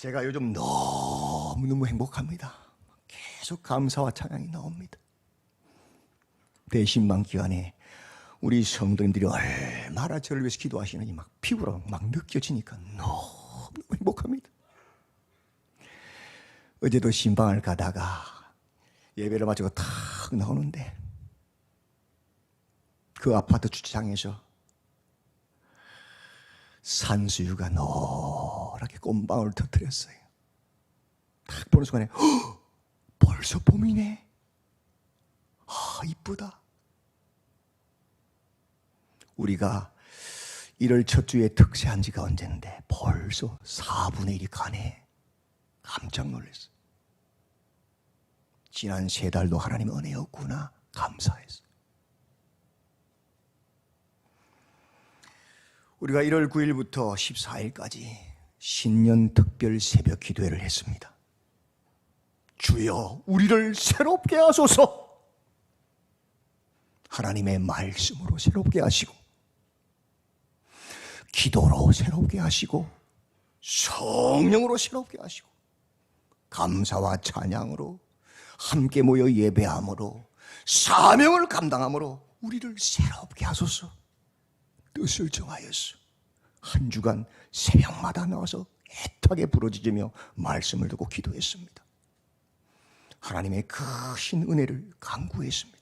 제가 요즘 너무너무 행복합니다. 계속 감사와 찬양이 나옵니다. 대신방 기간에 우리 성도님들이 얼마나 저를 위해서 기도하시는지 막 피부로 막 느껴지니까 너무 행복합니다. 어제도 신방을 가다가 예배를 마치고 탁 나오는데 그 아파트 주차장에서 산수유가 노랗게 꽃방울을 터뜨렸어요. 딱 보는 순간에 벌써 봄이네. 이쁘다. 우리가 1월 첫 주에 특세한 지가 언제인데 벌써 4분의 1이 가네. 깜짝 놀랐어. 지난 3달도 하나님의 은혜였구나. 감사했어. 우리가 1월 9일부터 14일까지 신년 특별 새벽 기도회를 했습니다. 주여 우리를 새롭게 하소서. 하나님의 말씀으로 새롭게 하시고 기도로 새롭게 하시고 성령으로 새롭게 하시고 감사와 찬양으로 함께 모여 예배함으로 사명을 감당함으로 우리를 새롭게 하소서. 뜻을 정하였어. 한 주간 새벽마다 나와서 애타게 부르짖으며 말씀을 듣고 기도했습니다. 하나님의 크신 은혜를 간구했습니다.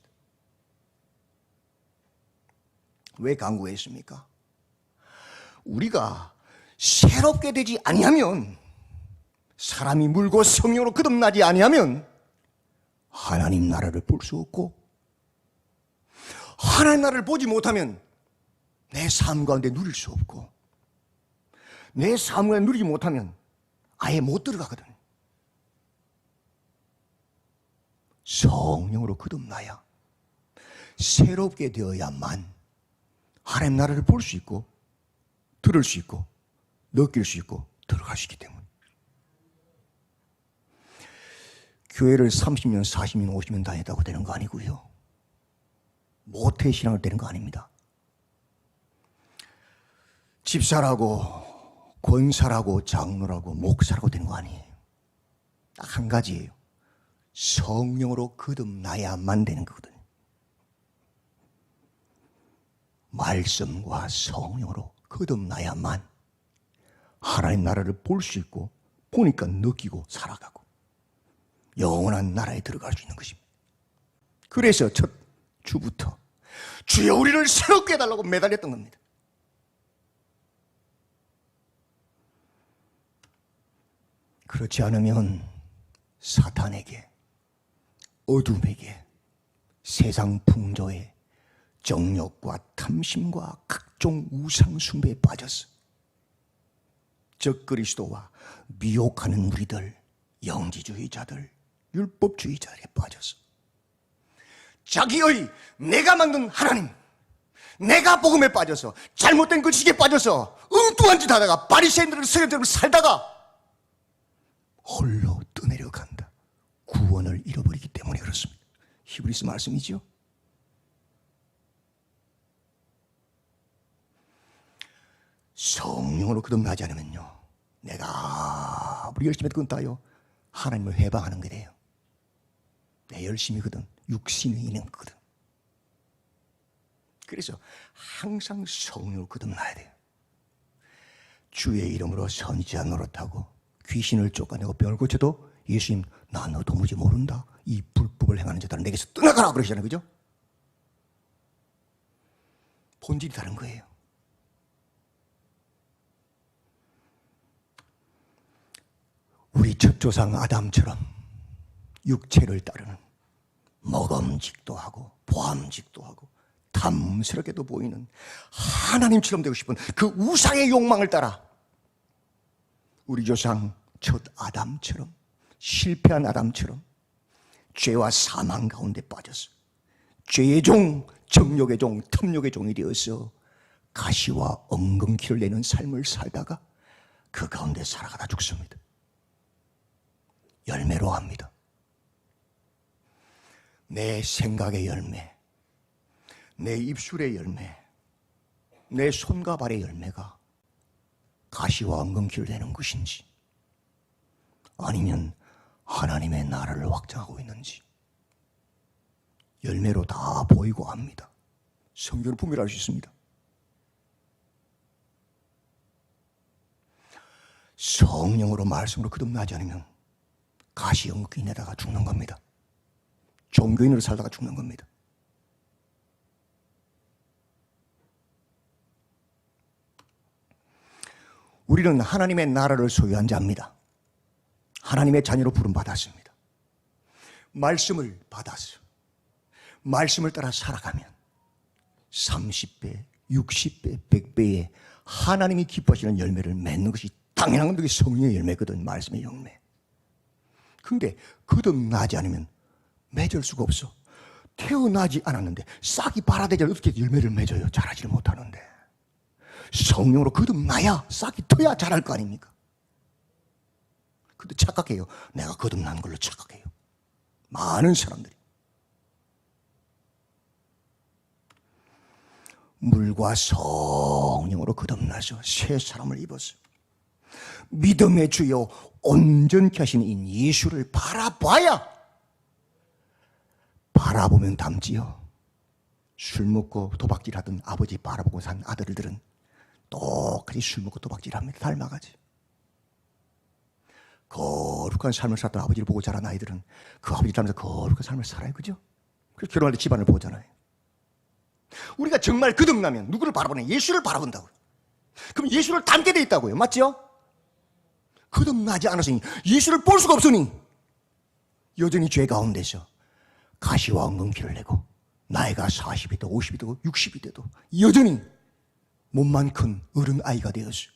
왜 간구했습니까? 우리가 새롭게 되지 아니하면, 사람이 물고 성령으로 거듭나지 아니하면 하나님 나라를 볼 수 없고, 하나님 나라를 보지 못하면 내 삶 가운데 누릴 수 없고, 내 삶 가운데 누리지 못하면 아예 못 들어가거든. 성령으로 거듭나야, 새롭게 되어야만 하나님 나라를 볼 수 있고, 들을 수 있고, 느낄 수 있고, 들어갈 수 있기 때문에. 교회를 30년, 40년, 50년 다녔다고 되는 거 아니고요. 모태신앙을 되는 거 아닙니다. 집사라고, 권사라고, 장로라고, 목사라고 되는 거 아니에요. 딱 한 가지예요. 성령으로 거듭나야만 되는 거거든요. 말씀과 성령으로 거듭나야만 하나님 나라를 볼 수 있고, 보니까 느끼고 살아가고 영원한 나라에 들어갈 수 있는 것입니다. 그래서 첫 주부터 주여 우리를 새롭게 해달라고 매달렸던 겁니다. 그렇지 않으면 사탄에게, 어둠에게, 세상 풍조에, 정욕과 탐심과 각종 우상 숭배에 빠졌어. 적그리스도와 미혹하는 우리들, 영지주의자들, 율법주의자들에 빠졌어. 자기의 내가 만든 하나님, 내가 복음에 빠져서, 잘못된 그 지식에 빠져서 엉뚱한 짓 하다가 바리새인들을 서기관들을 살다가 홀로 떠내려 간다. 구원을 잃어버리기 때문에 그렇습니다. 히브리서 말씀이죠. 성령으로 거듭나지 않으면요, 내가 아무리 열심히 해도 그건 다요, 하나님을 해방하는 게 돼요. 내 열심이거든, 육신이 있는 거거든. 그래서 항상 성령으로 거듭나야 돼요. 주의 이름으로 선지자 노릇하고 귀신을 쫓아내고 병을 고쳐도 예수님, 나 너 도무지 모른다, 이 불법을 행하는 자들은 내게서 떠나가라 그러시잖아요. 그죠? 본질이 다른 거예요. 우리 첫 조상 아담처럼 육체를 따르는, 먹음직도 하고 보암직도 하고 탐스럽게도 보이는 하나님처럼 되고 싶은 그 우상의 욕망을 따라 우리 조상 첫 아담처럼, 실패한 아담처럼 죄와 사망 가운데 빠져서 죄의 종, 정욕의 종, 탐욕의 종이 되어서 가시와 엉겅퀴를 내는 삶을 살다가 그 가운데 살아가다 죽습니다. 열매로 합니다. 내 생각의 열매, 내 입술의 열매, 내 손과 발의 열매가 가시와 엉겅퀴를 내는 것인지, 아니면 하나님의 나라를 확장하고 있는지 열매로 다 보이고 합니다. 성경을 분별할 수 있습니다. 성령으로 말씀으로 거듭나지 않으면 가시연기내다가 죽는 겁니다. 종교인으로 살다가 죽는 겁니다. 우리는 하나님의 나라를 소유한 자입니다. 하나님의 자녀로 부름받았습니다. 말씀을 받아서 말씀을 따라 살아가면 30배, 60배, 100배의 하나님이 기뻐하시는 열매를 맺는 것이 당연한 건데, 그게 성령의 열매거든. 말씀의 열매. 근데 거듭나지 않으면 맺을 수가 없어. 태어나지 않았는데 싹이 발아대지 않으면 어떻게 열매를 맺어요? 자라지를 못하는데. 성령으로 거듭나야 싹이 터야 자랄 거 아닙니까? 근데 착각해요. 내가 거듭난 걸로 착각해요. 많은 사람들이. 물과 성령으로 거듭나서 새 사람을 입었어. 믿음의 주요 온전케 하신 이 예수를 바라봐야, 바라보면 닮지요. 술 먹고 도박질하던 아버지 바라보고 산 아들들은 똑같이 술 먹고 도박질합니다. 닮아가지. 거룩한 삶을 살던 아버지를 보고 자란 아이들은 그 아버지 닮아서 거룩한 삶을 살아요. 그죠? 그래서 결혼할 때 집안을 보잖아요. 우리가 정말 거듭나면 누구를 바라보냐? 예수를 바라본다고요. 그럼 예수를 닮게 돼 있다고요. 맞죠? 거듭나지 않았으니 예수를 볼 수가 없으니 여전히 죄 가운데서 가시와 엉겅퀴를 내고 나이가 40이 되고 50이 되고 60이 돼도 여전히 몸만 큰 어른 아이가 되었어요.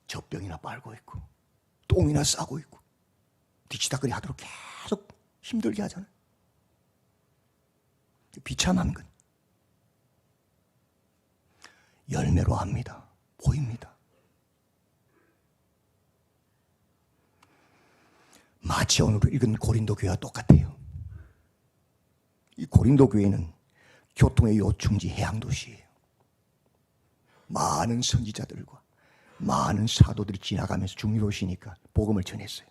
젖병이나 빨고 있고 똥이나 싸고 있고 뒤치다거리 하도록 계속 힘들게 하잖아요. 비참한 건 열매로 합니다. 보입니다. 마치 오늘 읽은 고린도 교회와 똑같아요. 이 고린도 교회는 교통의 요충지 해양도시예요. 많은 선지자들과 많은 사도들이 지나가면서 중요로우시니까 복음을 전했어요.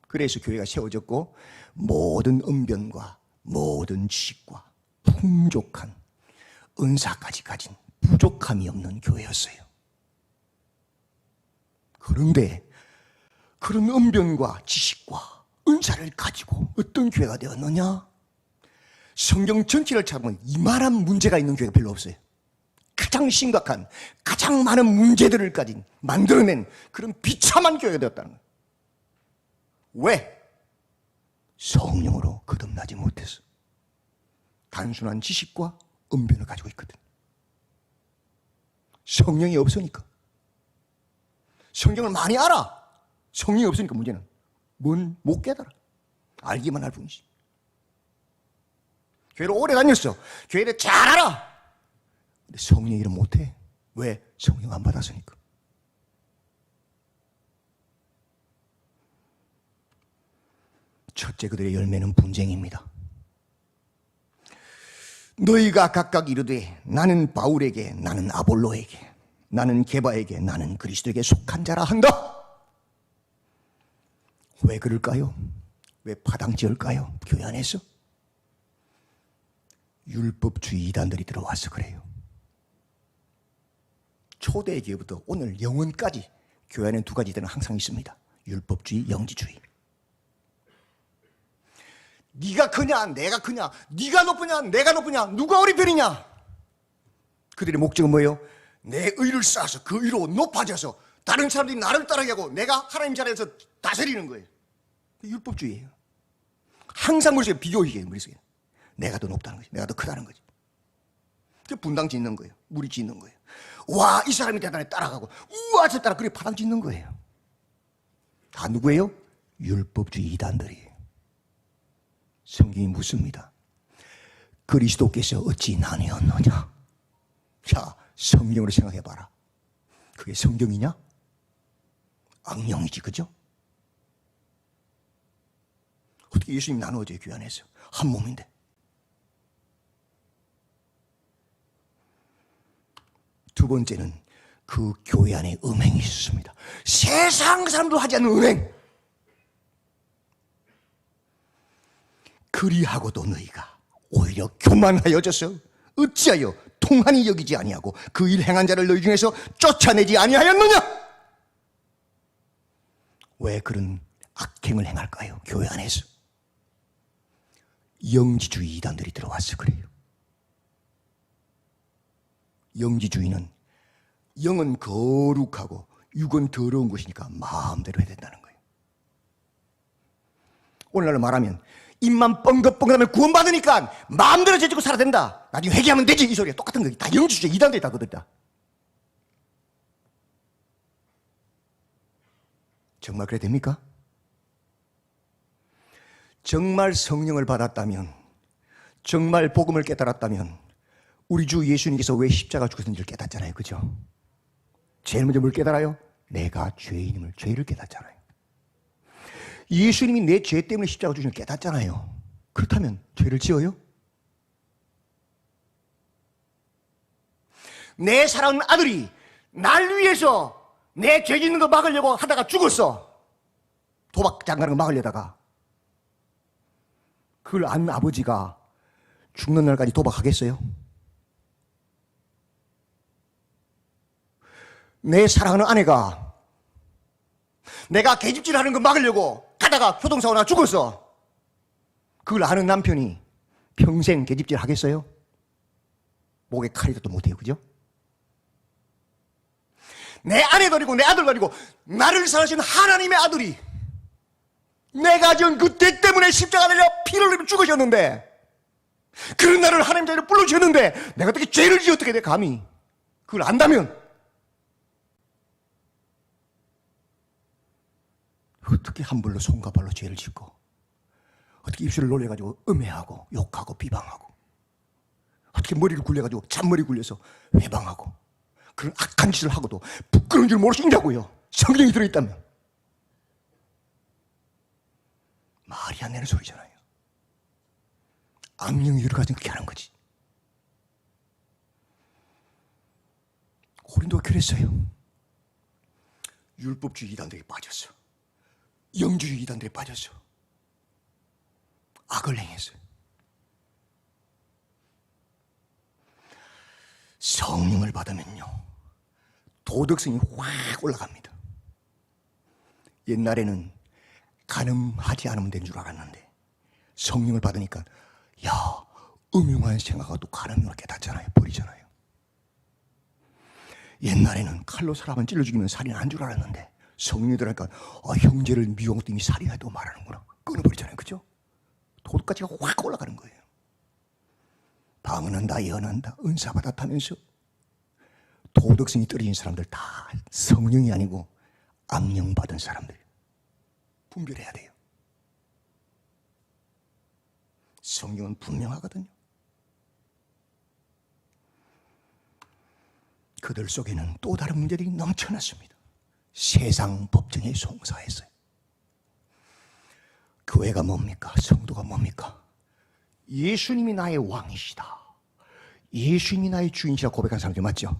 그래서 교회가 세워졌고 모든 언변과 모든 지식과 풍족한 은사까지 가진 부족함이 없는 교회였어요. 그런데 그런 언변과 지식과 은사를 가지고 어떤 교회가 되었느냐? 성경 전체를 찾아보면 이만한 문제가 있는 교회가 별로 없어요. 가장 심각한, 가장 많은 문제들을 가진, 만들어낸 그런 비참한 교회가 되었다는 거예요. 왜? 성령으로 거듭나지 못해서. 단순한 지식과 언변을 가지고 있거든. 성령이 없으니까. 성경을 많이 알아. 성령이 없으니까 문제는 못 깨달아. 알기만 할 뿐이지. 교회를 오래 다녔어. 교회를 잘 알아. 근데 성령 일은 못해. 왜? 성령 안 받았으니까. 첫째, 그들의 열매는 분쟁입니다. 너희가 각각 이르되 나는 바울에게, 나는 아볼로에게, 나는 게바에게, 나는 그리스도에게 속한 자라 한다. 왜 그럴까요? 왜 파당지을까요? 교회 안에서? 율법주의 이단들이 들어와서 그래요. 초대 교회부터 오늘 영원까지 교회 안에 두 가지들은 항상 있습니다. 율법주의, 영지주의. 네가 크냐 내가 크냐, 네가 높으냐 내가 높으냐, 누가 우리 편이냐. 그들의 목적은 뭐예요? 내 의를 쌓아서 그 의로 높아져서 다른 사람들이 나를 따르게 하고 내가 하나님 자리에서 다스리는 거예요. 율법주의예요. 항상 머릿속에 비교이게요. 머릿속에 내가 더 높다는 거지, 내가 더 크다는 거지. 분당 짓는 거예요. 무리 짓는 거예요. 와, 이 사람이 대단해 따라가고, 우와 저 따라, 그래 파당 짓는 거예요. 다 누구예요? 율법주의 이단들이에요. 성경이 묻습니다. 그리스도께서 어찌 나뉘었느냐? 자, 성경으로 생각해봐라. 그게 성경이냐? 악령이지, 그죠? 어떻게 예수님이 나누어져요, 교회 안에서? 한 몸인데. 두 번째는 그 교회 안에 음행이 있었습니다. 세상 사람도 하지 않는 음행. 그리하고도 너희가 오히려 교만하여져서 어찌하여 통한이 여기지 아니하고 그 일 행한 자를 너희 중에서 쫓아내지 아니하였느냐? 왜 그런 악행을 행할까요? 교회 안에서 영지주의 이단들이 들어와서 그래요. 영지주의는 영은 거룩하고 육은 더러운 것이니까 마음대로 해야 된다는 거예요. 오늘날로 말하면 입만 뻥긋뻥긋하면 구원받으니까 마음대로 죄짓고 살아야 된다. 나중에 회개하면 되지. 이 소리가 똑같은 거예요. 다 영지주의 이단들이 다 그들다. 정말 그래야 됩니까? 정말 성령을 받았다면, 정말 복음을 깨달았다면 우리 주 예수님께서 왜 십자가 죽으셨는지를 깨닫잖아요. 그죠? 제일 먼저 뭘 깨달아요? 내가 죄인임을, 죄를 깨닫잖아요. 예수님이 내 죄 때문에 십자가 죽으신 걸 깨닫잖아요. 그렇다면 죄를 지어요? 내 사랑하는 아들이 날 위해서 내 죄 짓는 거 막으려고 하다가 죽었어. 도박장 가는 거 막으려다가. 그걸 아는 아버지가 죽는 날까지 도박하겠어요? 내 사랑하는 아내가 내가 계집질 하는 거 막으려고 가다가 교통사고 나 죽었어. 그걸 아는 남편이 평생 계집질 하겠어요? 목에 칼이 도 못해요. 그죠? 내 아내도 아니고 내 아들도 아니고 나를 사랑하시는 하나님의 아들이 내가 지은 그 죄 때문에 십자가 달려 피를 흘리며 죽으셨는데, 그런 나를 하나님 자리로 불러주셨는데 내가 어떻게 죄를 지어 어떻게 돼 감히. 그걸 안다면 어떻게 함부로 손과 발로 죄를 짓고, 어떻게 입술을 놀려가지고 음해하고 욕하고 비방하고, 어떻게 머리를 굴려가지고 잔머리 굴려서 회방하고, 그런 악한 짓을 하고도 부끄러운 줄 모를 수 있냐고요. 성경이 들어있다면. 말이 안 되는 소리잖아요. 악령이 들어가서 그렇게 하는 거지. 고린도가 그랬어요. 율법주의 이단들이 빠졌어. 영주의 이단들이 빠졌어. 악을 행했어요. 성령을 받으면요, 도덕성이 확 올라갑니다. 옛날에는 간음하지 않으면 된 줄 알았는데 성령을 받으니까 야, 음흉한 생각하고 간음을 깨닫잖아요. 버리잖아요. 옛날에는 칼로 사람을 찔러 죽이면 살인 안 줄 알았는데 성령이 들어가니까 형제를 미워한 것도 이미 살인하다고 말하는구나. 끊어버리잖아요. 그죠? 도덕가치가 확 올라가는 거예요. 방언한다, 예언한다, 은사 받았다면서 도덕성이 떨어진 사람들 다 성령이 아니고 악령 받은 사람들. 분별해야 돼요. 성경은 분명하거든요. 그들 속에는 또 다른 문제들이 넘쳐났습니다. 세상 법정에 송사했어요. 교회가 뭡니까? 성도가 뭡니까? 예수님이 나의 왕이시다, 예수님이 나의 주인이시라 고백한 사람들 맞죠?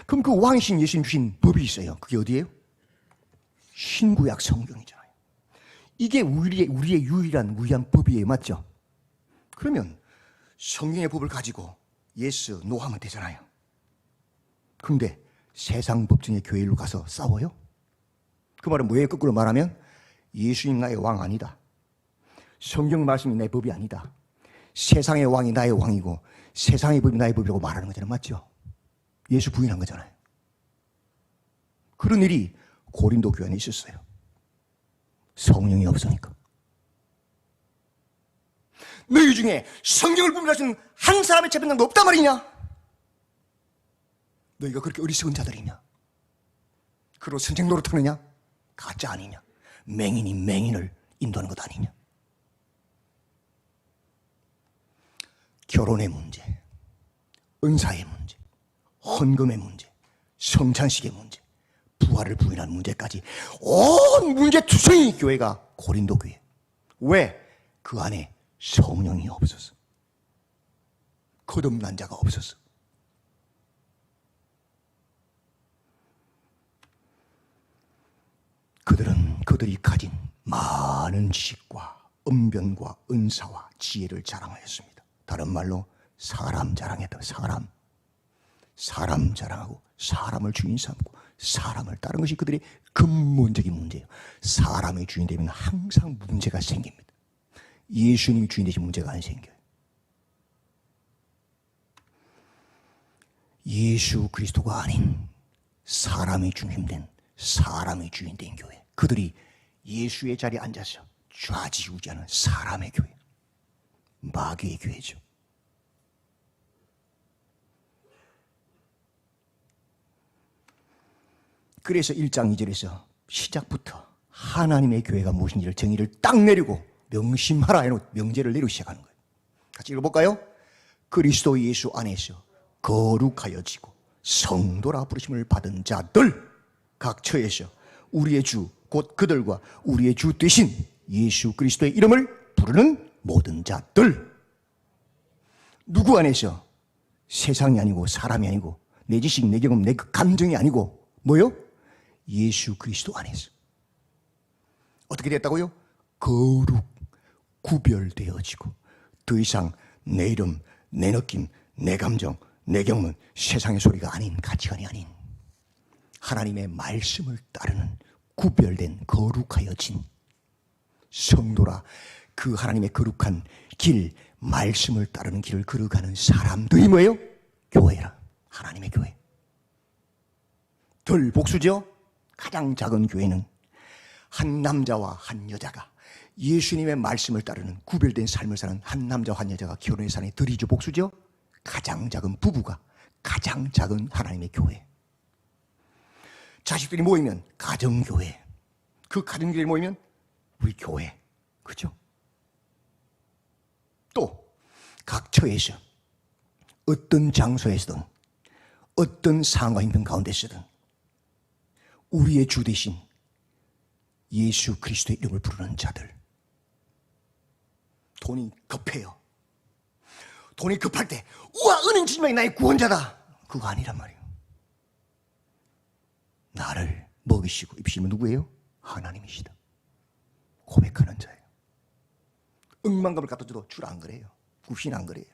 그럼 그 왕이신 예수님 주신 법이 있어요. 그게 어디예요? 신구약 성경이잖아요. 이게 우리의 유일한 법이에요. 맞죠? 그러면 성경의 법을 가지고 예스, 노 하면 되잖아요. 그런데 세상 법정의 교회로 가서 싸워요? 그 말은 뭐예요? 거꾸로 말하면 예수님 나의 왕 아니다, 성경 말씀이 내 법이 아니다, 세상의 왕이 나의 왕이고 세상의 법이 나의 법이라고 말하는 거잖아요. 맞죠? 예수 부인한 거잖아요. 그런 일이 고린도 교회 안에 있었어요. 성령이 없으니까. 너희 중에 성경을 분별하시는 한 사람의 재판장도 없단 말이냐? 너희가 그렇게 어리석은 자들이냐? 그로 선생 노릇하느냐? 가짜 아니냐? 맹인이 맹인을 인도하는 것 아니냐? 결혼의 문제, 은사의 문제, 헌금의 문제, 성찬식의 문제, 부활을 부인하는 문제까지 온 문제투성이 교회가 고린도 교회. 왜? 그 안에 성령이 없었어. 거듭난 자가 없었어. 그들이 가진 많은 지식과 언변과 은사와 지혜를 자랑하였습니다. 다른 말로 사람 자랑했다. 사람 자랑하고 사람을 주인 삼고 사람을 따르는 것이 그들의 근본적인 문제예요. 사람의 주인 되면 항상 문제가 생깁니다. 예수님이 주인 되신 문제가 안 생겨요. 예수 그리스도가 아닌 사람이 중심된 사람의 주인 된 교회, 그들이 예수의 자리에 앉아서 좌지우지하는 사람의 교회, 마귀의 교회죠. 그래서 1장 2절에서 시작부터 하나님의 교회가 무엇인지를 정의를 딱 내리고 명심하라 해놓은 명제를 내리고 시작하는 거예요. 같이 읽어볼까요? 그리스도 예수 안에서 거룩하여지고 성도라 부르심을 받은 자들, 각 처에서 우리의 주 곧 그들과 우리의 주 되신 예수 그리스도의 이름을 부르는 모든 자들. 누구 안에서? 세상이 아니고 사람이 아니고 내 지식, 내 경험, 내 감정이 아니고 뭐요? 예수 그리스도 안에서. 어떻게 됐다고요? 거룩, 구별되어지고 더 이상 내 이름, 내 느낌, 내 감정, 내 경험은 세상의 소리가 아닌, 가치관이 아닌 하나님의 말씀을 따르는 구별된 거룩하여진 성도라, 그 하나님의 거룩한 길, 말씀을 따르는 길을 걸어가는 사람들이 뭐예요? 교회라. 하나님의 교회. 덜 복수죠? 가장 작은 교회는 한 남자와 한 여자가 예수님의 말씀을 따르는 구별된 삶을 사는 한 남자와 한 여자가 결혼해 사는 덜이죠. 복수죠? 가장 작은 부부가 가장 작은 하나님의 교회. 자식들이 모이면 가정교회, 그 가정교회에 모이면 우리 교회, 그죠? 또 각 처에서 어떤 장소에서든 어떤 상황과 형편 가운데서든 우리의 주 대신 예수 그리스도의 이름을 부르는 자들. 돈이 급해요. 돈이 급할 때 우와, 은행 주님이 나의 구원자다, 그거 아니란 말이에요. 나를 먹이시고 입히시면 누구예요? 하나님이시다. 고백하는 자예요. 억만금을 갖다 줘도 줄 안 그래요. 굽신 안 그래요.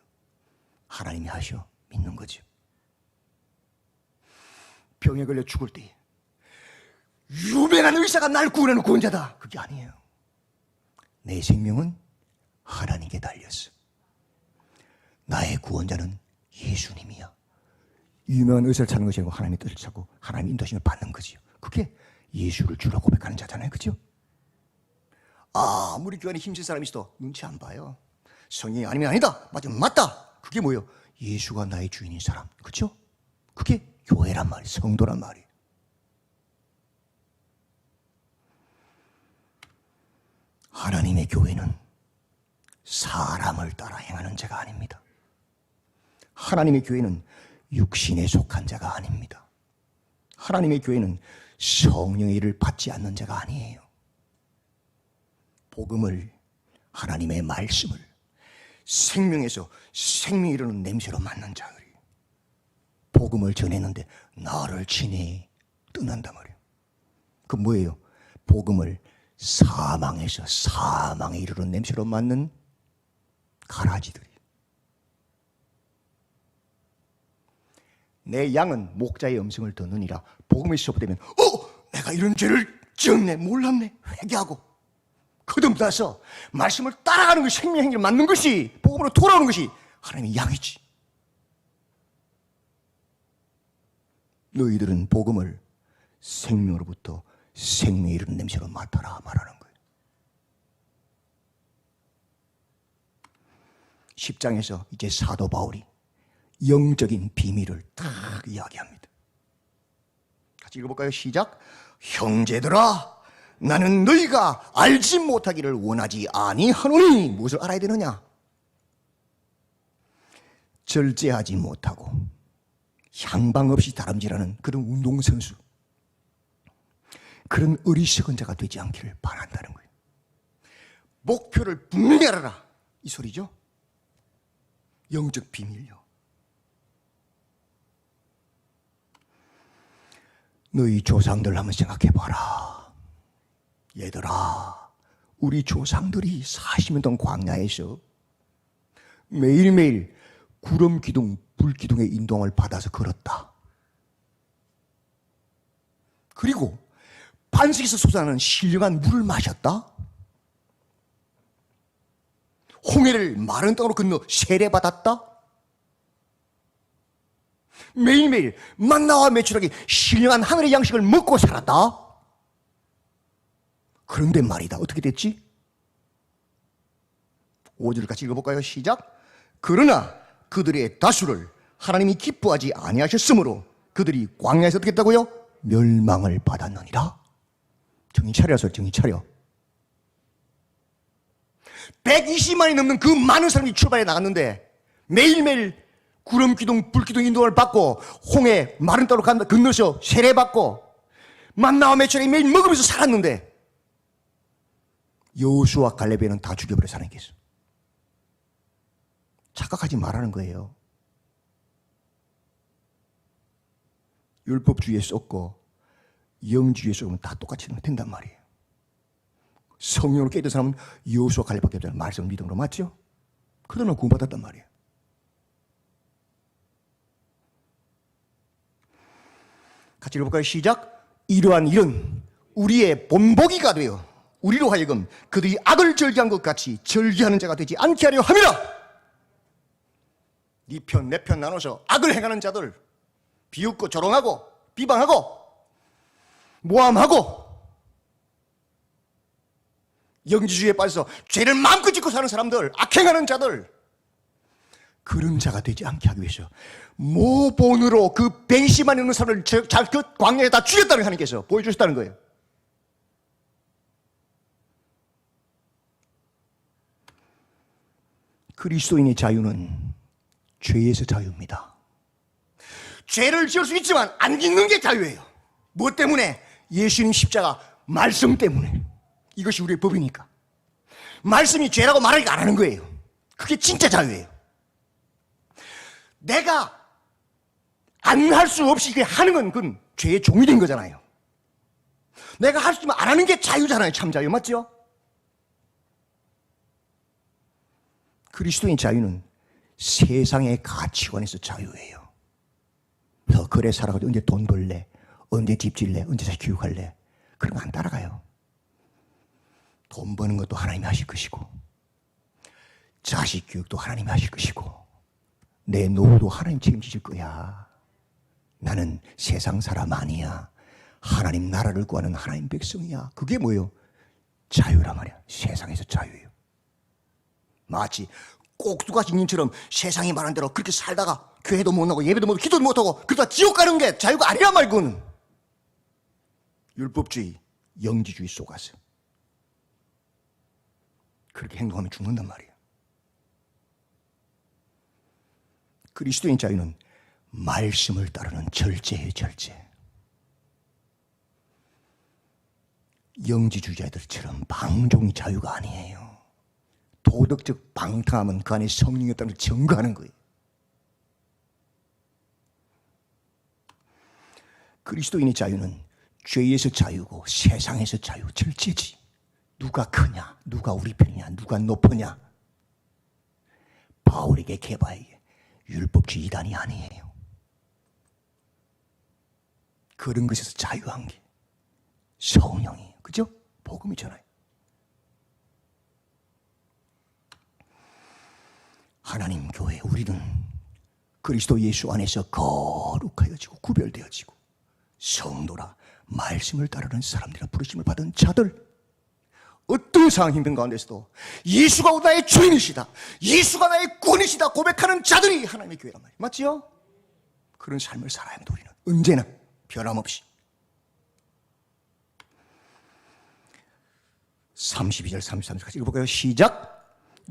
하나님이 하셔 믿는 거죠. 병에 걸려 죽을 때 유명한 의사가 날 구원하는 구원자다, 그게 아니에요. 내 생명은 하나님께 달렸어. 나의 구원자는 예수님이야. 유명한 의사를 찾는 것이 아니고 하나님의 뜻을 찾고 하나님의 인도하심을 받는 거지요. 그게 예수를 주로 고백하는 자잖아요. 그죠? 아무리 교회 안에 힘센 사람이 있어도 눈치 안 봐요. 성령이 아니면 아니다, 맞으면 맞다. 그게 뭐예요? 예수가 나의 주인인 사람. 그죠? 그게 교회란 말이에요. 성도란 말이에요. 하나님의 교회는 사람을 따라 행하는 자가 아닙니다. 하나님의 교회는 육신에 속한 자가 아닙니다. 하나님의 교회는 성령의 일을 받지 않는 자가 아니에요. 복음을, 하나님의 말씀을 생명에서 생명 이루는 냄새로 맡는 자들이 복음을 전했는데 나를 친히 떠난단 말이에요. 그 뭐예요? 복음을 사망에서 사망에 이르는 냄새로 맡는 가라지들이. 내 양은 목자의 음성을 듣느니라. 복음이 시작되면 내가 이런 죄를 지었네, 몰랐네, 회개하고 거듭나서 말씀을 따라가는 것이, 생명의 행위를 맡는 것이, 복음으로 돌아오는 것이 하나님의 양이지. 너희들은 복음을 생명으로부터 생명에 이르는 냄새로 맡아라 말하는 거예요. 10장에서 이제 사도 바울이 영적인 비밀을 딱 이야기합니다. 같이 읽어볼까요? 시작. 형제들아, 나는 너희가 알지 못하기를 원하지 아니하노니. 무엇을 알아야 되느냐? 절제하지 못하고 향방 없이 다름질하는 그런 운동선수, 그런 어리석은 자가 되지 않기를 바란다는 거예요. 목표를 분명히 알아라, 이 소리죠. 영적 비밀요. 너희 조상들 한번 생각해봐라. 얘들아, 우리 조상들이 40년 동안 광야에서 매일매일 구름 기둥, 불 기둥의 인도함을 받아서 걸었다. 그리고 반석에서 솟아나는 신령한 물을 마셨다. 홍해를 마른 땅으로 건너 세례받았다. 매일매일 만나와 메추라기 신령한 하늘의 양식을 먹고 살았다. 그런데 말이다, 어떻게 됐지? 5절을 같이 읽어볼까요? 시작. 그러나 그들의 다수를 하나님이 기뻐하지 아니하셨으므로 그들이 광야에서 어떻게 했다고요? 멸망을 받았느니라. 정신 차려서 정신 차려. 120만이 넘는 그 많은 사람이 출발해 나갔는데 매일매일 구름 기둥, 불 기둥 인도를 받고 홍해 마른 땅으로 건너서 세례받고 만나와 메추라기 매일 먹으면서 살았는데 여호수아와 갈렙에는 다 죽여버려 하나님께서. 착각하지 말라는 거예요. 율법주의에 쏟고 영주의에 쏟으면 다 똑같이 된단 말이에요. 성령으로 깨어든 사람은 여호수아 갈렙밖에 없잖아요. 말씀을 믿음으로, 맞죠? 그들은 구원받았단 말이에요. 같이 읽어볼까요? 시작. 이러한 일은 우리의 본보기가 되어 우리로 하여금 그들이 악을 절개한 것 같이 절개하는 자가 되지 않게 하려 함이라. 네 편, 내 편 나눠서 악을 행하는 자들 비웃고 조롱하고 비방하고 모함하고 영지주의에 빠져서 죄를 마음껏 짓고 사는 사람들, 악행하는 자들, 그런 자가 되지 않게 하기 위해서 모본으로 그 120만 넘는 사람을 그 광야에 다 죽였다는 하나님께서 보여주셨다는 거예요. 그리스도인의 자유는 죄에서 자유입니다. 죄를 지을 수 있지만 안 짓는 게 자유예요. 무엇 때문에? 예수님 십자가 말씀 때문에. 이것이 우리의 법이니까. 말씀이 죄라고 말하니까 안 하는 거예요. 그게 진짜 자유예요. 내가 안 할 수 없이 하는 건 그건 죄의 종이 된 거잖아요. 내가 할 수 있으면 안 하는 게 자유잖아요. 참 자유, 맞죠? 그리스도인 자유는 세상의 가치관에서 자유예요. 너 그래 살아가지고 언제 돈 벌래? 언제 집 질래? 언제 자식 교육할래? 그런 거 안 따라가요. 돈 버는 것도 하나님이 하실 것이고 자식 교육도 하나님이 하실 것이고 내 노후도 하나님 책임지실 거야. 나는 세상 사람 아니야. 하나님 나라를 구하는 하나님 백성이야. 그게 뭐예요? 자유란 말이야. 세상에서 자유예요. 마치 꼭두가시님처럼 세상이 말한 대로 그렇게 살다가 교회도 못 나고 예배도 못 하고 기도도 못 하고 그러다 지옥 가는 게 자유가 아니란 말고는 율법주의, 영지주의 속아서 그렇게 행동하면 죽는단 말이에요. 그리스도인 자유는 말씀을 따르는 절제예요, 절제. 영지주의자들처럼 방종이 자유가 아니에요. 도덕적 방탕함은 그 안에 성령이 없다는 걸 증거하는 거예요. 그리스도인의 자유는 죄에서 자유고 세상에서 자유, 절제지. 누가 크냐, 누가 우리 편이냐, 누가 높으냐. 바울에게 개바에게 율법주의 이단이 아니에요. 그런 것에서 자유한 게 성령이에요. 그죠? 복음이잖아요. 하나님 교회, 우리는 그리스도 예수 안에서 거룩하여지고 구별되어지고 성도라 말씀을 따르는 사람들이라 부르심을 받은 자들, 어떤 상황 힘든 가운데서도 예수가 나의 주인이시다, 예수가 나의 구원이시다 고백하는 자들이 하나님의 교회란 말이에요. 맞지요? 그런 삶을 살아야 합니다. 우리는 언제나 변함없이. 32절 33절까지 읽어볼까요? 시작.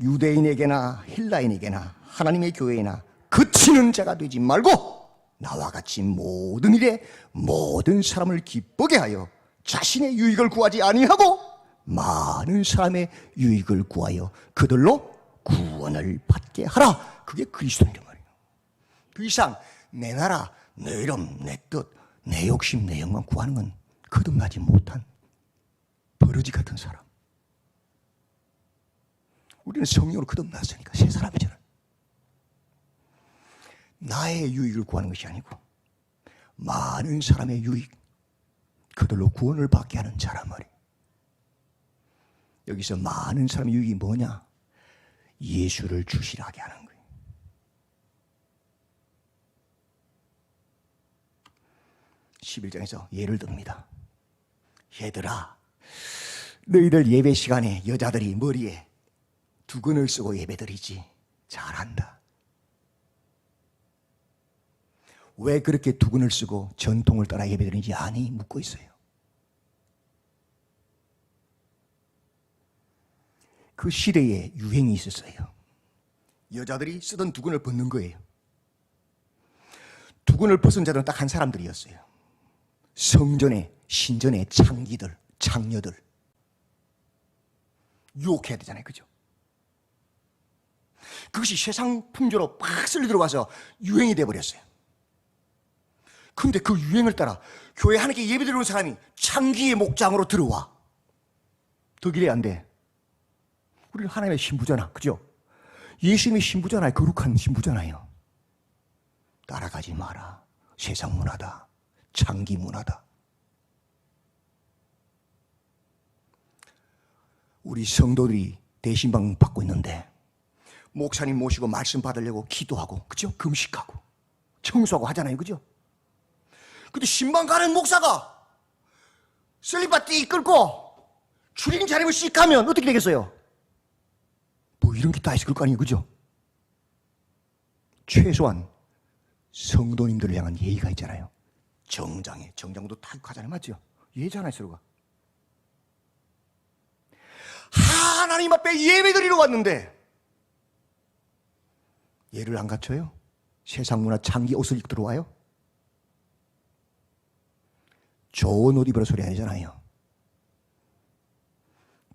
유대인에게나 헬라인에게나 하나님의 교회나 그치는 자가 되지 말고 나와 같이 모든 일에 모든 사람을 기쁘게 하여 자신의 유익을 구하지 아니하고 많은 사람의 유익을 구하여 그들로 구원을 받게 하라. 그게 그리스도인이란 말이에요. 그 이상 내 나라, 내 이름, 내 뜻, 내 욕심, 내 영광 구하는 건 거듭나지 못한 버러지 같은 사람. 우리는 성령으로 거듭났으니까 새 사람이잖아. 나의 유익을 구하는 것이 아니고 많은 사람의 유익, 그들로 구원을 받게 하는 자란 말이에요. 여기서 많은 사람의 유익이 뭐냐? 예수를 주시라게 하는 거예요. (11장에서) 예를 듭니다. 얘들아, 너희들 예배 시간에 여자들이 머리에 두건을 쓰고 예배드리지. 잘한다. 왜 그렇게 두건을 쓰고 전통을 따라 예배드리는지 아니? 묻고 있어요. 그 시대에 유행이 있었어요. 여자들이 쓰던 두건을 벗는 거예요. 두건을 벗은 자들은 딱 한 사람들이었어요. 성전의 신전의 창기들, 창녀들. 유혹해야 되잖아요. 그죠? 그것이 세상 풍조로 팍 쓸려 들어와서 유행이 돼버렸어요. 근데 그 유행을 따라 교회 하나님께 예배 드리는 사람이 창기의 목장으로 들어와. 더 기대 안 돼. 우리는 하나님의 신부잖아. 그죠? 예수님이 신부잖아요. 거룩한 신부잖아요. 따라가지 마라. 세상 문화다. 창기 문화다. 우리 성도들이 대신방 받고 있는데 목사님 모시고 말씀 받으려고 기도하고, 그죠? 금식하고 청소하고 하잖아요. 그죠? 근데 신방 가는 목사가 슬리퍼 띠 끌고 주린 자리를 씩 하면 어떻게 되겠어요? 뭐 이런 게 다 있을 거 아니에요. 그죠? 최소한 성도님들을 향한 예의가 있잖아요. 정장에, 정장도 타격하잖아요. 맞죠? 예잖아요. 서로가. 하나님 앞에 예배드리러 왔는데 예를 안 갖춰요? 세상 문화 창기 옷을 입고 들어와요? 좋은 옷 입으라 소리 아니잖아요.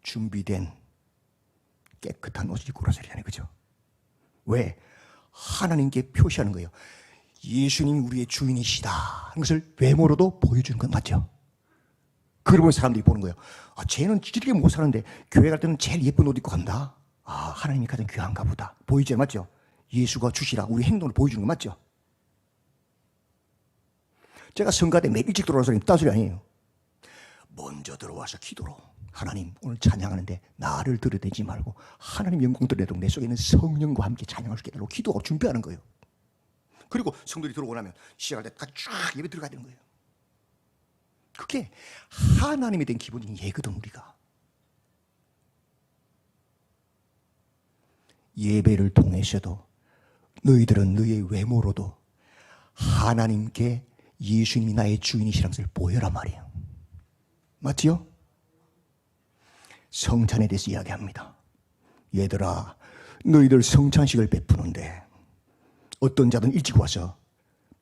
준비된 깨끗한 옷을 입고 오라 소리 아니에요. 그죠? 왜? 하나님께 표시하는 거예요. 예수님이 우리의 주인이시다 하는 것을 외모로도 보여주는 건 맞죠? 그러면 사람들이 보는 거예요. 아, 쟤는 이렇게 못 사는데 교회 갈 때는 제일 예쁜 옷 입고 간다. 아, 하나님이 가장 귀한가 보다. 보이죠? 맞죠? 예수가 주시라 우리 행동을 보여주는 거 맞죠? 제가 성가대 매일 일찍 들어와서 딴 소리 아니에요. 먼저 들어와서 기도로 하나님 오늘 찬양하는데 나를 들여대지 말고 하나님 영광 들여대고 내 속에 있는 성령과 함께 찬양할 수 있게 해달라고 기도하고 준비하는 거예요. 그리고 성도들이 들어오고 나면 시작할 때 쫙 예배 들어가야 되는 거예요. 그게 하나님에 대한 기본적인 예거든. 우리가 예배를 통해서도 너희들은 너희의 외모로도 하나님께 예수님이 나의 주인이시라는 것을 보여란 말이에요. 맞지요? 성찬에 대해서 이야기합니다. 얘들아, 너희들 성찬식을 베푸는데 어떤 자든 일찍 와서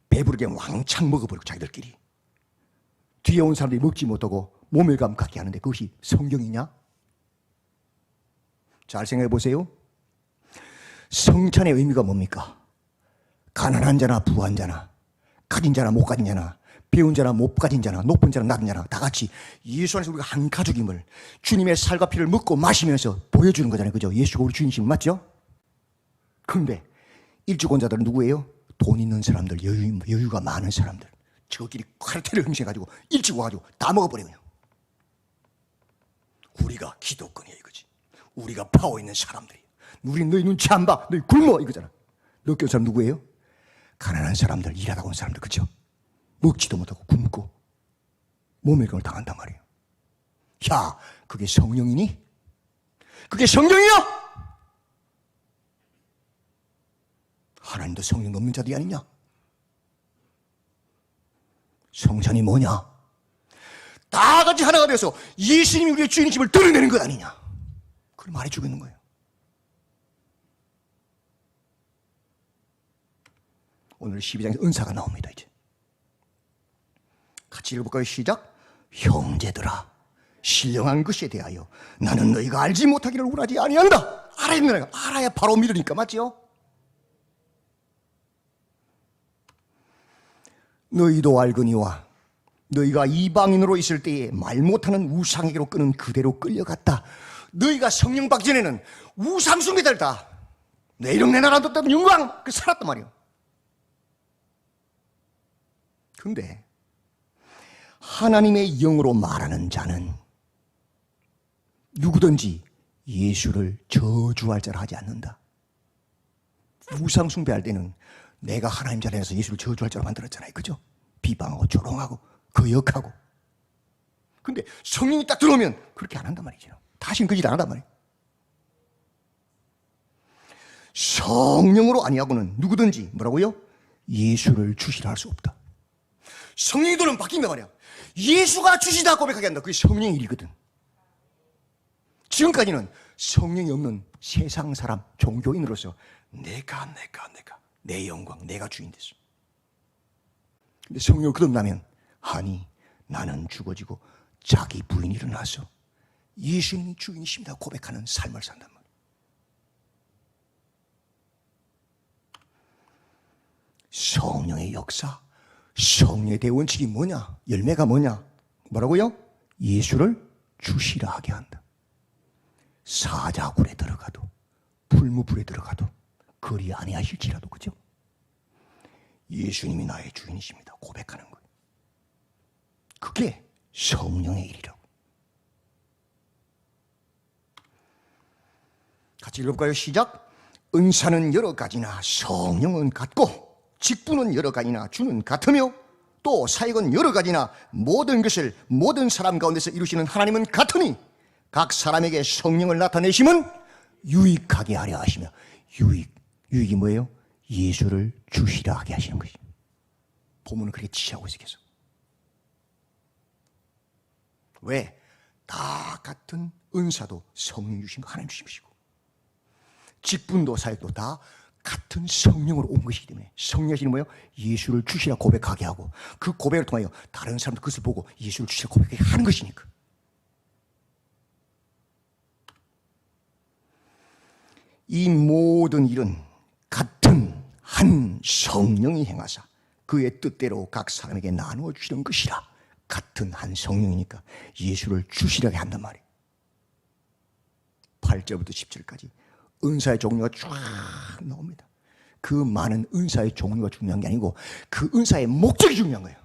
배부르게 왕창 먹어버리고 자기들끼리 뒤에 온 사람들이 먹지 못하고 모멸감 갖게 하는데 그것이 성경이냐? 잘 생각해 보세요. 성찬의 의미가 뭡니까? 가난한 자나 부한 자나 가진 자나 못 가진 자나 배운 자나 못 가진 자나 높은 자나 낮은 자나 다 같이 예수 안에서 우리가 한 가족임을 주님의 살과 피를 먹고 마시면서 보여주는 거잖아요. 그죠? 예수가 우리 주인이신 맞죠? 그런데 일찍 온 자들은 누구예요? 돈 있는 사람들, 여유가 많은 사람들. 저끼리 칼퇴를 행세해가지고 일찍 와가지고 다 먹어버려요. 우리가 기독권이야 이거지. 우리가 파워 있는 사람들이야. 우리 너희 눈치 안 봐. 너희 굶어 이거잖아. 늦게 온 사람 누구예요? 가난한 사람들, 일하다 온 사람들. 그죠? 먹지도 못하고 굶고 몸의 병을 당한단 말이에요. 야, 그게 성령이니? 그게 성령이야? 하나님도 성령 없는 자들이 아니냐? 성찬이 뭐냐? 다 같이 하나가 되어서 예수님이 우리의 주인이심을 드러내는 것 아니냐? 그걸 말해주고 있는 거예요. 오늘 12장에서 은사가 나옵니다. 이제 같이 읽어볼까요? 시작. 형제들아, 신령한 것에 대하여 나는 너희가 알지 못하기를 원하지 아니한다. 알아야 된다. 알아야 바로 믿으니까. 맞죠? 너희도 알거니와 너희가 이방인으로 있을 때에 말 못하는 우상에게로 끄는 그대로 끌려갔다. 너희가 성령 받기 전에는 우상 숭배들다. 내 이름 내 나라 뒀다는 영광 그 살았단 말이에요. 근데 하나님의 영으로 말하는 자는 누구든지 예수를 저주할 자를 하지 않는다. 우상 숭배할 때는 내가 하나님 자리에서 예수를 저주할 자로 만들었잖아요. 그죠? 비방하고 조롱하고 거역하고. 근데 성령이 딱 들어오면 그렇게 안 한단 말이죠. 다시는 그 짓 안 한단 말이에요. 성령으로 아니하고는 누구든지 뭐라고요? 예수를 주시라 할 수 없다. 성령이 들어오면 바뀐단 말이야. 예수가 주시다 고백하게 한다. 그게 성령의 일이거든. 지금까지는 성령이 없는 세상 사람, 종교인으로서 내가 내 영광, 내가 주인 됐어. 근데 성령을 거듭나면 아니 나는 죽어지고 자기 부인이 일어나서 예수님이 주인이십니다 고백하는 삶을 산단 말이야. 성령의 역사, 성령의 대원칙이 뭐냐? 열매가 뭐냐? 뭐라고요? 예수를 주시라 하게 한다. 사자굴에 들어가도 풀무불에 들어가도 그리 아니하실지라도, 그죠? 예수님이 나의 주인이십니다 고백하는 거예요. 그게 성령의 일이라고. 같이 읽어볼까요? 시작. 은사는 여러 가지나 성령은 같고 직분은 여러 가지나 주는 같으며 또 사역은 여러 가지나 모든 것을 모든 사람 가운데서 이루시는 하나님은 같으니 각 사람에게 성령을 나타내심은 유익하게 하려 하시며, 유익이 뭐예요? 예수를 주시라 하게 하시는 것이. 본문은 그렇게 지시하고 있어 계속. 왜? 다 같은 은사도 성령 주신 거 하나님 주신 것이고 직분도 사역도 다 같은 성령으로 온 것이기 때문에 성령이 뭐예요? 예수를 주시라 고백하게 하고 그 고백을 통하여 다른 사람도 그것을 보고 예수를 주시라 고백하게 하는 것이니까. 이 모든 일은 같은 한 성령이 행하사 그의 뜻대로 각 사람에게 나누어 주시는 것이라. 같은 한 성령이니까 예수를 주시라게 한단 말이에요. 8절부터 10절까지 은사의 종류가 쫙 나옵니다. 그 많은 은사의 종류가 중요한 게 아니고 그 은사의 목적이 중요한 거예요.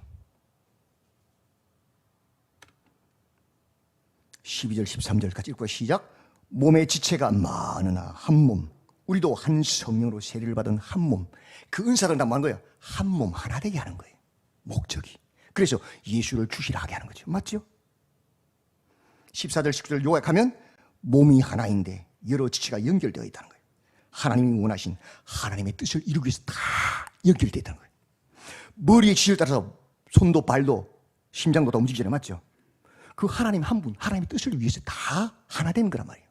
12절 13절까지 읽고 시작. 몸의 지체가 많으나 한 몸, 우리도 한 성령으로 세례를 받은 한 몸. 그 은사를 다 뭐하는 거예요? 한 몸 하나 되게 하는 거예요. 목적이. 그래서 예수를 주시라 하게 하는 거죠. 맞죠? 14절 19절 요약하면 몸이 하나인데 여러 지체가 연결되어 있다는 거예요. 하나님이 원하신 하나님의 뜻을 이루기 위해서 다 연결되어 있다는 거예요. 머리의 지시를 따라서 손도 발도 심장도 다 움직이잖아요. 맞죠? 그 하나님 한 분, 하나님의 뜻을 위해서 다 하나 되는 거란 말이에요.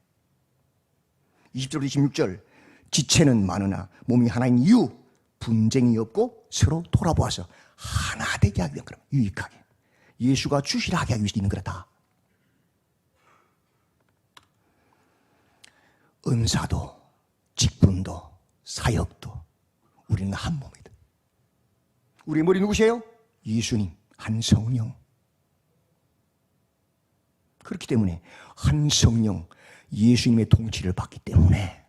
20절부터 26절 지체는 많으나 몸이 하나인 이유 분쟁이 없고 서로 돌아보아서 하나 되게 하기 위한 거라. 유익하게 예수가 주시라 하게 하기 위해서 있는 거라. 다 은사도 직분도 사역도 우리는 한 몸이다. 우리 머리 누구세요? 예수님, 한 성령. 그렇기 때문에 한 성령 예수님의 통치를 받기 때문에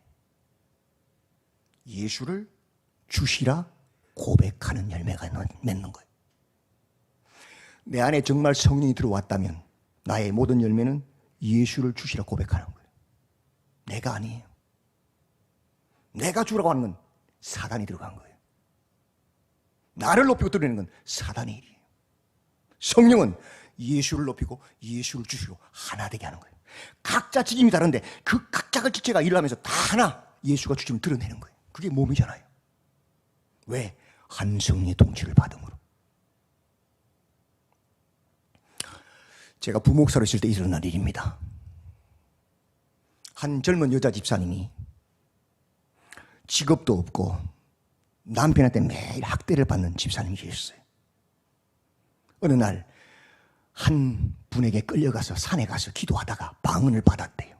예수를 주시라 고백하는 열매가 맺는 거예요. 내 안에 정말 성령이 들어왔다면 나의 모든 열매는 예수를 주시라 고백하는 거예요. 내가 아니에요. 내가 주라고 하는 건 사단이 들어간 거예요. 나를 높이고 드러내는 건 사단의 일이에요. 성령은 예수를 높이고 예수를 주시고 하나 되게 하는 거예요. 각자 직임이 다른데 그 각자 직제가 일을 하면서 다 하나 예수가 주심을 드러내는 거예요. 그게 몸이잖아요. 왜? 한 성령의 통치를 받음으로. 제가 부목사로 있을 때 일어난 일입니다. 한 젊은 여자 집사님이 직업도 없고 남편한테 매일 학대를 받는 집사님이 계셨어요. 어느 날 한 분에게 끌려가서 산에 가서 기도하다가 방언을 받았대요.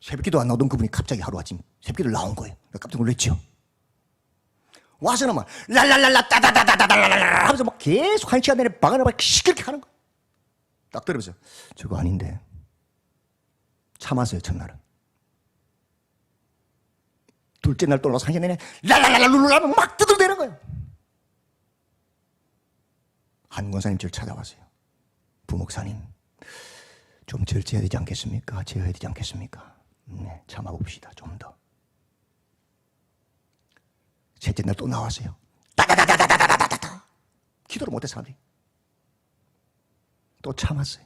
새벽기도 안 나오던 그분이 갑자기 하루아침 새벽기도를 나온 거예요. 깜짝 놀랐죠. 와서는 막 랄랄랄라 따다다다다다랄라 하면서 막 계속 1시간 내내 방 안에 막 시끄럽게 하는 거야. 딱 들으면서 저거 아닌데 참았어요. 첫날은. 둘째 날 또 나서 1시간 내내 랄랄랄라 룰루라면 막 두들대는 거예요. 한 권사님 저를 찾아왔어요. 부목사님 좀 절제해야 되지 않겠습니까? 제어해야 되지 않겠습니까? 네, 참아봅시다. 좀 더. 셋째 날 또 나왔어요. 따다다다다다다다다. 기도를 못해 사람들이. 또 참았어요.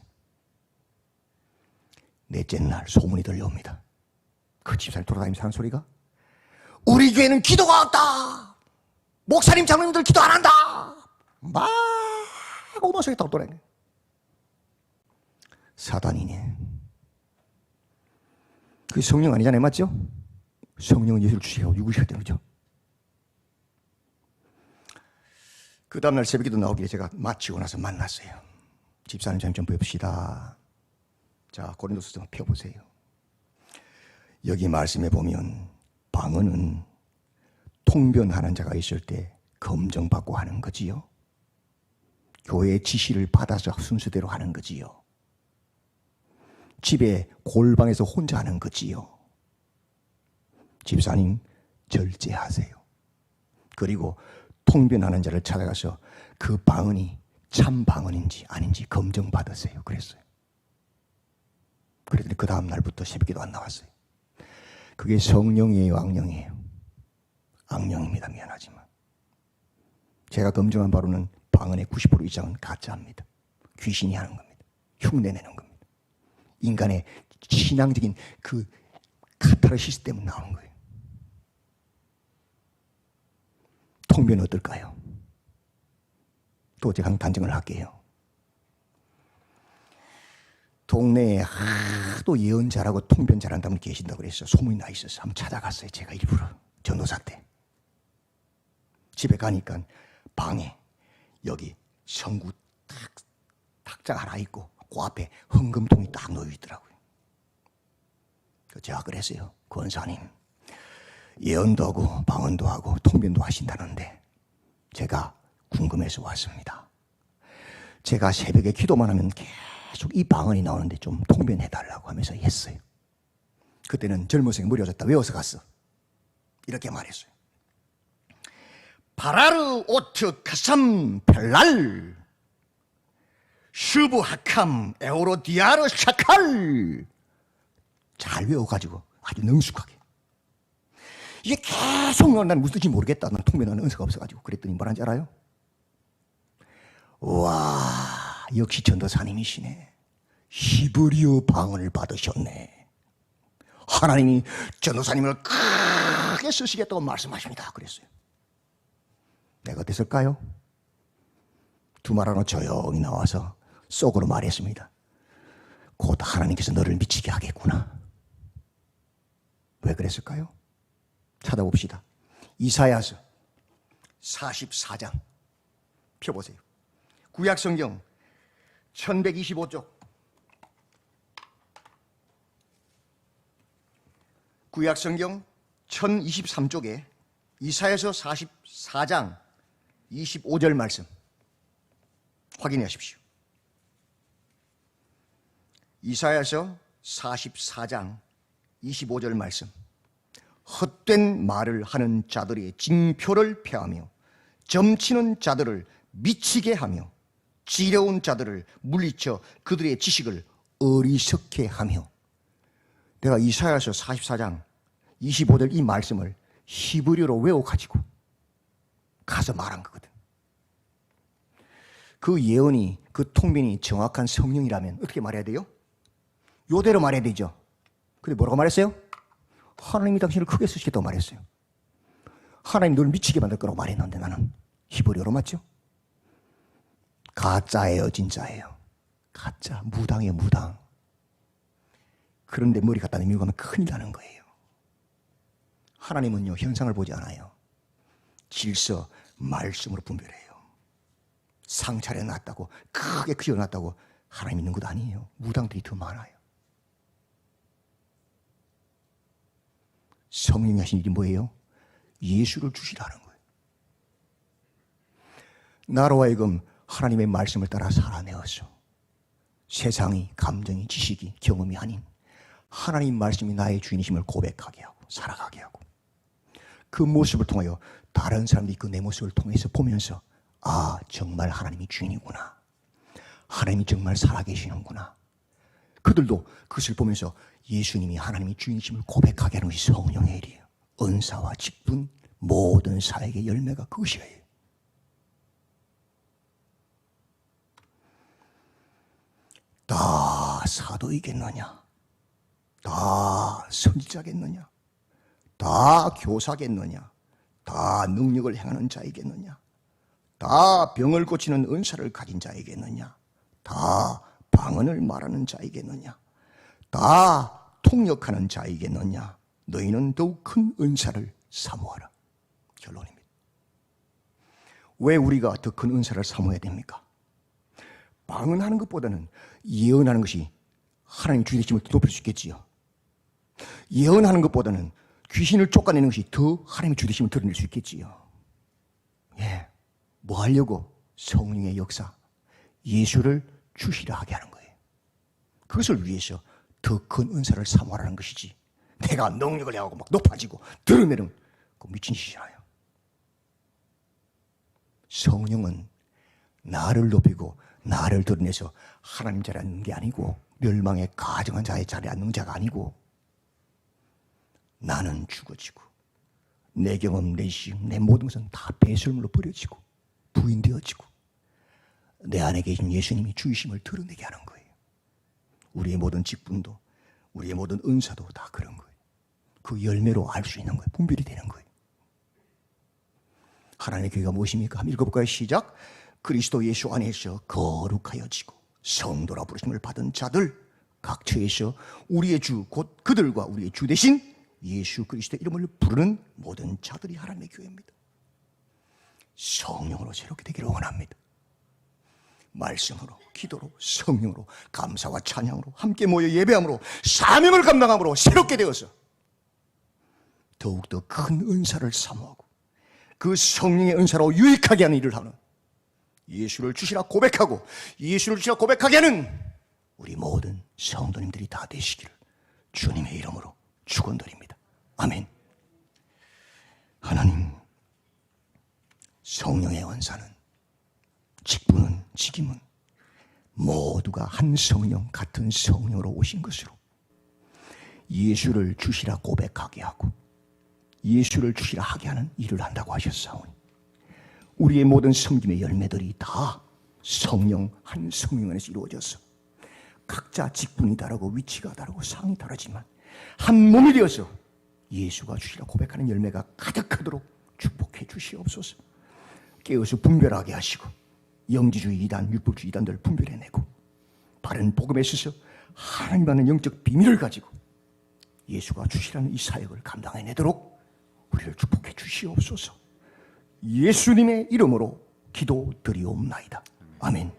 넷째 날 소문이 들려옵니다. 그 집사님 돌아다니면서 하는 소리가 우리 교회는 기도가 없다. 목사님 장로님들 기도 안 한다. 막 오만소리 타고 돌아다녀요. 사단이네. 그게 성령 아니잖아요. 맞죠? 성령은 예수를 주시고 죽으셔야 되는 거죠. 그 다음날 새벽에도 나오길래 제가 마치고 나서 만났어요. 집사님 좀 봅시다. 자, 고린도서 좀 펴보세요. 여기 말씀해 보면 방언은 통변하는 자가 있을 때 검증받고 하는 거지요. 교회의 지시를 받아서 순서대로 하는 거지요. 집에 골방에서 혼자 하는 거지요. 집사님 절제하세요. 그리고 통변하는 자를 찾아가서 그 방언이 참 방언인지 아닌지 검증받으세요. 그랬어요. 그랬더니 그 다음 날부터 새벽에도 안 나왔어요. 그게 성령이에요, 악령이에요? 악령입니다. 미안하지만 제가 검증한 바로는 방언의 90% 이상은 가짜입니다. 귀신이 하는 겁니다. 흉내내는 겁니다. 인간의 신앙적인 그 카타르시스 때문에 나오는 거예요. 통변은 어떨까요? 또 제가 단정을 할게요. 동네에 하도 예언 잘하고 통변 잘한다는 분 계신다고 그랬어요. 소문이 나 있어서 한번 찾아갔어요. 제가 일부러 전도사 때. 집에 가니까 방에 여기 성구 탁자 하나 있고 그 앞에 헌금통이 딱 놓여 있더라고요. 제가 그랬어요. 권사님 예언도 하고 방언도 하고 통변도 하신다는데 제가 궁금해서 왔습니다. 제가 새벽에 기도만 하면 계속 이 방언이 나오는데 좀 통변해달라고 하면서 했어요. 그때는 젊어서 머리 젖었다 외워서 갔어. 이렇게 말했어요. 바라르 오트 카삼 펠랄 슈브 하캄 에오로디아르 샤칼. 잘 외워가지고 아주 능숙하게. 이게 계속 난 무슨 뜻인지 모르겠다. 난 통변하는 은사가 없어가지고. 그랬더니 뭐라는지 알아요? 와, 역시 전도사님이시네. 히브리어 방언을 받으셨네. 하나님이 전도사님을 크게 쓰시겠다고 말씀하십니다. 그랬어요. 내가 어땠을까요? 두 말 하나 조용히 나와서 속으로 말했습니다. 곧 하나님께서 너를 미치게 하겠구나. 왜 그랬을까요? 찾아봅시다. 이사야서 44장 펴보세요. 구약성경 1125쪽. 구약성경 1023쪽에 이사야서 44장 25절 말씀 확인해 하십시오. 이사야서 44장 25절 말씀. 헛된 말을 하는 자들의 징표를 폐하며 점치는 자들을 미치게 하며 지려운 자들을 물리쳐 그들의 지식을 어리석게 하며. 내가 이사야서 44장 25절 이 말씀을 히브리어로 외워가지고 가서 말한 거거든. 그 예언이 그 통변이 정확한 성령이라면 어떻게 말해야 돼요? 요대로 말해야 되죠. 근데 뭐라고 말했어요? 하나님이 당신을 크게 쓰시겠다고 말했어요. 하나님 너를 미치게 만들 거라고 말했는데 나는 히브리어로 맞죠? 가짜예요, 진짜예요. 가짜, 무당이에요, 무당. 그런데 머리 갖다 내밀고 가면 큰일 나는 거예요. 하나님은요, 현상을 보지 않아요. 질서, 말씀으로 분별해요. 상차려 놨다고, 크게 그려놨다고 하나님 있는 것도 아니에요. 무당들이 더 많아요. 성령이 하신 일이 뭐예요? 예수를 주시라는 거예요. 나로 하여금 하나님의 말씀을 따라 살아내었어. 세상이, 감정이, 지식이, 경험이 아닌 하나님 말씀이 나의 주인이심을 고백하게 하고 살아가게 하고, 그 모습을 통하여 다른 사람들이 그 내 모습을 통해서 보면서 아, 정말 하나님이 주인이구나, 하나님이 정말 살아계시는구나. 그들도 그것을 보면서 예수님이 하나님이 주인이심을 고백하게 하는 것이 성령의 일이에요. 은사와 직분, 모든 사역의 열매가 그것이에요. 다 사도이겠느냐? 다 선지자겠느냐? 다 교사겠느냐? 다 능력을 행하는 자이겠느냐? 다 병을 고치는 은사를 가진 자이겠느냐? 다 방언을 말하는 자이겠느냐? 다 통역하는 자이겠느냐? 너희는 더욱 큰 은사를 사모하라. 결론입니다. 왜 우리가 더 큰 은사를 사모해야 됩니까? 방언하는 것보다는 예언하는 것이 하나님 주님의 힘을 높일 수 있겠지요. 예언하는 것보다는 귀신을 쫓아내는 것이 더 하나님의 주님의 힘을 드러낼 수 있겠지요. 예, 뭐 하려고? 성령의 역사, 예수를 주시라 하게 하는 거예요. 그것을 위해서 더 큰 은사를 사모하라는 것이지, 내가 능력을 하고 막 높아지고 드러내는 그 미친 짓이잖아요. 성령은 나를 높이고 나를 드러내서 하나님 자리에 앉는 게 아니고, 멸망에 가정한 자의 자리에 앉는 자가 아니고, 나는 죽어지고 내 경험, 내 지식, 내 모든 것은 다 배설물로 버려지고 부인되어지고 내 안에 계신 예수님이 주이심을 드러내게 하는 거예요. 우리의 모든 직분도, 우리의 모든 은사도 다 그런 거예요. 그 열매로 알 수 있는 거예요. 분별이 되는 거예요. 하나님의 교회가 무엇입니까? 한번 읽어볼까요? 시작. 그리스도 예수 안에서 거룩하여지고 성도라 부르심을 받은 자들, 각 처에서 우리의 주, 곧 그들과 우리의 주 대신 예수 그리스도의 이름을 부르는 모든 자들이 하나님의 교회입니다. 성령으로 새롭게 되기를 원합니다. 말씀으로, 기도로, 성령으로, 감사와 찬양으로 함께 모여 예배함으로, 사명을 감당함으로 새롭게 되어서 더욱더 큰 은사를 사모하고 그 성령의 은사로 유익하게 하는 일을 하는, 예수를 주시라 고백하고 예수를 주시라 고백하게 하는 우리 모든 성도님들이 다 되시기를 주님의 이름으로 축원드립니다. 아멘. 하나님, 성령의 은사는, 직분은, 직임은 모두가 한 성령, 같은 성령으로 오신 것으로 예수를 주시라 고백하게 하고 예수를 주시라 하게 하는 일을 한다고 하셨사오니, 우리의 모든 섬김의 열매들이 다 성령, 한 성령 안에서 이루어져서 각자 직분이 다르고 위치가 다르고 상이 다르지만 한 몸이 되어서 예수가 주시라 고백하는 열매가 가득하도록 축복해 주시옵소서. 깨어서 분별하게 하시고 영지주의 이단, 율법주의 이단들을 분별해내고 바른 복음에 있어서 하나님 받는 영적 비밀을 가지고 예수가 주시라는 이 사역을 감당해내도록 우리를 축복해 주시옵소서. 예수님의 이름으로 기도드리옵나이다. 아멘.